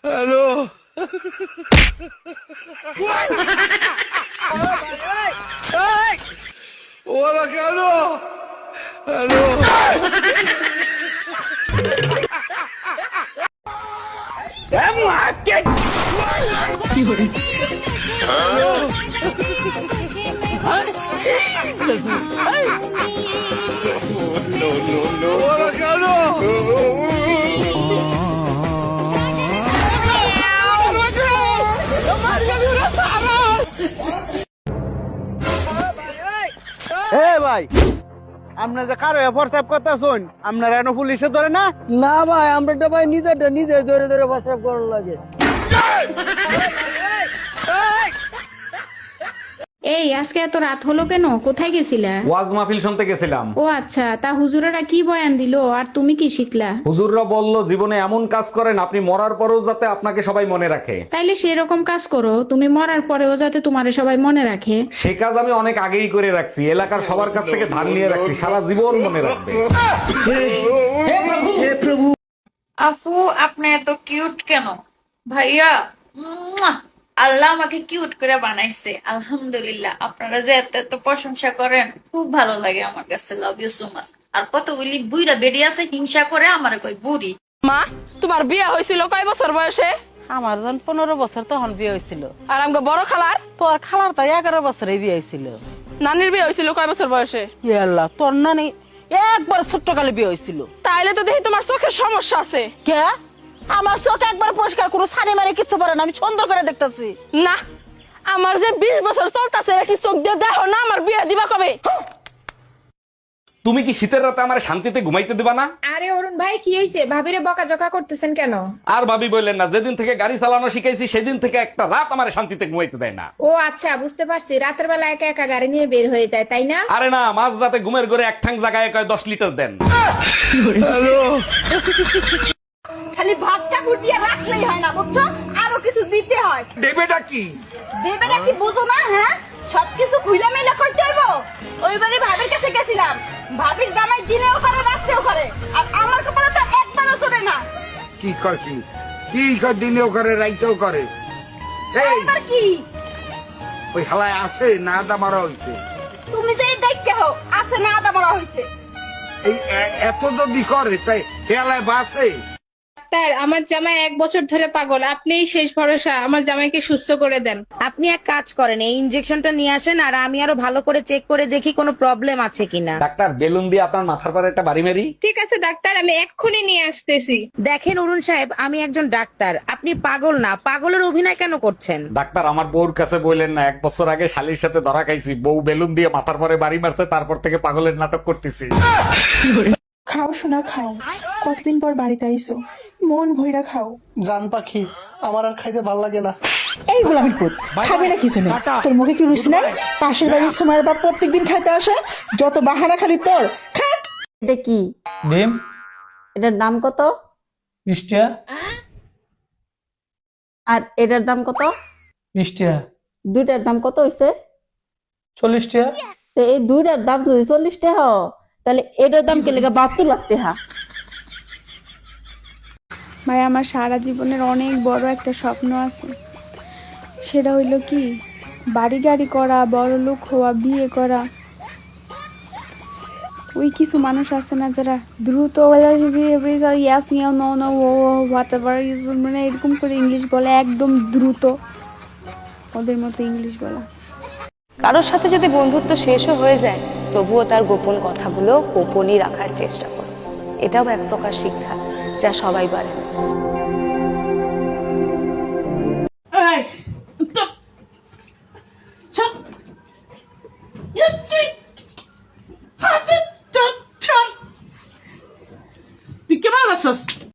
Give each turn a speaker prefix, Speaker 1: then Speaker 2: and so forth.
Speaker 1: Hello. ওরা কেন? Hello. ওরা কেন?
Speaker 2: ভাই আপনি যে কারো হোয়াটসঅ্যাপ করতেছেন আপনার এখনো পুলিশে ধরে না?
Speaker 3: না ভাই আমরা তো ভাই নিজে ধরে ধরে প্রস্রাব করার লাগে।
Speaker 4: এই আজকে এত রাত হলো কেন? কোথায় গেছিলা?
Speaker 5: ওয়াজ মাহফিল শুনতে গেছিলাম।
Speaker 4: ও আচ্ছা, তা হুজুরেরা কি বয়ান দিলো আর তুমি কি শিখলা?
Speaker 5: হুজুররা বলল জীবনে এমন কাজ করেন আপনি মরার পরেও যাতে আপনাকে সবাই মনে রাখে।
Speaker 4: তাইলে সেরকম কাজ করো, তুমি মরার পরেও যাতে তোমারে সবাই মনে রাখে।
Speaker 5: সে কাজ আমি অনেক আগেই করে রাখছি, এলাকার সবার কাছ থেকে ধার নিয়ে রাখছি, সারা জীবন মনে রাখবে।
Speaker 6: আফু আপনি এত কিউট কেন? ভাইয়া মুয়া! আল্লাহ আমাকে কিউট করে বানাইছে, আলহামদুলিল্লাহ। আপনারা যে এত এত প্রশংসা করেন খুব ভালো লাগে আমার কাছে। Love you so much. আর কতগুলি বুইরা বেডি আছে হিংসা করে আমার কই বুড়ি।
Speaker 7: মা, তোমার বিয়ে হয়েছিল কয় বছর বয়সে?
Speaker 8: আমার যখন 15 বছর তখন বিয়ে হয়েছিল।
Speaker 7: আর আমাকে বড় খালার?
Speaker 8: তোর খালার তো 11 বছরে বিয়ে হয়েছিল।
Speaker 7: নানির বিয়ে হয়েছিল কয় বছর বয়সে?
Speaker 8: ইয়ে আল্লাহ, তোর নানি একবার ছোট্ট কালে বিয়ে হয়েছিল।
Speaker 7: তাইলে তো দেখি তোমার চোখের সমস্যা আছে।
Speaker 8: কে? আমার চোখ একবার পরিষ্কার কোনো সানি মারে কিচ্ছু পরে না, আমি সুন্দর করে দেখতেছি।
Speaker 7: না, আমার যে 20 বছর চলতেছে কি চোখ দিয়ে দেখো না? আমার বিয়ে দিবা কবে?
Speaker 5: তুমি কি শীতের রাতে আমার শান্তিতে ঘুমাইতে দিবা না?
Speaker 9: আরে অরুণ ভাই কি হয়েছে? ভাবিরে বকাঝকা করতেছেন কেন?
Speaker 5: আর ভাবি বললেন না, যেদিন থেকে গাড়ি চালানো শিখাইছি সেদিন থেকে একটা রাত আমার শান্তিতে ঘুমাইতে দেয় না।
Speaker 9: ও আচ্ছা বুঝতে পারছি, রাতের বেলা একা একা গাড়ি নিয়ে বের হয়ে যায় তাই না?
Speaker 5: আরে না, মাঝ রাতে ঘুমের ঘরে এক ঠাং জায়গায় কয় 10 লিটার দেন।
Speaker 6: খালি ভাতটা ফুটিয়ে রাখলেই হয় না, বুঝছো? আরো কিছু দিতে হয়।
Speaker 5: দেবেটা কি?
Speaker 6: দেবেটা কি বুঝো না? হ্যাঁ, সবকিছু খুইলা মেলা করতে হইব। ওইবারে ভাবির কাছে গেছিলাম, ভাবির জামাই দিনেও করে রাত্রেও করে, আর আমার কপালে তো একবারও চলে না।
Speaker 10: কি কর দিনেও করে রাইতেও করে। এই
Speaker 6: এবার কি
Speaker 10: ওই হালায় আছে না আদা মারা হয়েছে?
Speaker 6: তুমি যে দেখতে হো আছে না আদা বড় হইছে।
Speaker 10: এই এত যদি করে তাই হেলায় বাঁচে?
Speaker 9: ডাক্তার আমার জামাই 1 বছর ধরে পাগল, আপনিই শেষ ভরসা, আমার জামাইকে সুস্থ করে দেন।
Speaker 11: আপনি এক কাজ করেন, এই ইনজেকশনটা নিয়ে আসেন আর আমি আরো ভালো করে চেক করে দেখি কোনো প্রবলেম আছে কিনা।
Speaker 5: ডাক্তার, বেলুন দিয়ে আপনার মাথার পরে একটা বাড়ি মারি।
Speaker 9: ঠিক আছে ডাক্তার, আমি এক্ষুনি নিয়ে আসতেছি।
Speaker 11: দেখেন অরুণ সাহেব, আমি একজন ডাক্তার, আপনি পাগল না, পাগলের অভিনয় কেন করছেন?
Speaker 5: ডাক্তার, আমার বউর কাছে বললেন না 1 বছর আগে শালির সাথে ধরা খাইছি, বউ বেলুন দিয়ে মাথার পরে বাড়ি মারছে, তারপর থেকে পাগলের নাটক করতেছি।
Speaker 12: খাও শোনা খাও, কতদিন পর বাড়িতে আইসো, মন ভইরা খাও।
Speaker 3: জান পাখি, আমার আর খাইতে ভাল লাগে না।
Speaker 12: এই গোলামির পুত, খাবি না কিছু নেই? তোর মুখে কি রুচি নাই? পাশের বাড়ির সময়ের বাপ প্রত্যেকদিন খাইতে আসে, যত বাহানা খালি তোর। খা।
Speaker 11: এটা কি?
Speaker 8: ডিম।
Speaker 11: এটার দাম কত?
Speaker 8: 20 টাকা।
Speaker 11: আর এটার দাম কত?
Speaker 8: 20 টাকা।
Speaker 11: দুইটার দাম কত হইছে?
Speaker 8: 40 টাকা।
Speaker 11: এই দুইটার দাম যদি 40 টাকা, তাহলে এটার দাম কে লেগে 72 লাখ টাকা?
Speaker 12: ভাই আমার সারা জীবনের অনেক বড় একটা স্বপ্ন আছে, সেটা হইলো কি বাড়ি গাড়ি করা, বড় লোক হওয়া, বিয়ে করা। ওই কিছু মানুষ আছে না যারা দ্রুত মানে এরকম করে ইংলিশ বলে, একদম দ্রুত, ওদের মতো ইংলিশ বলা।
Speaker 13: কারোর সাথে যদি বন্ধুত্ব শেষও হয়ে যায় তবুও তার গোপন কথাগুলো গোপনই রাখার চেষ্টা করো। এটাও এক প্রকার শিক্ষা যা সবাই পারে না।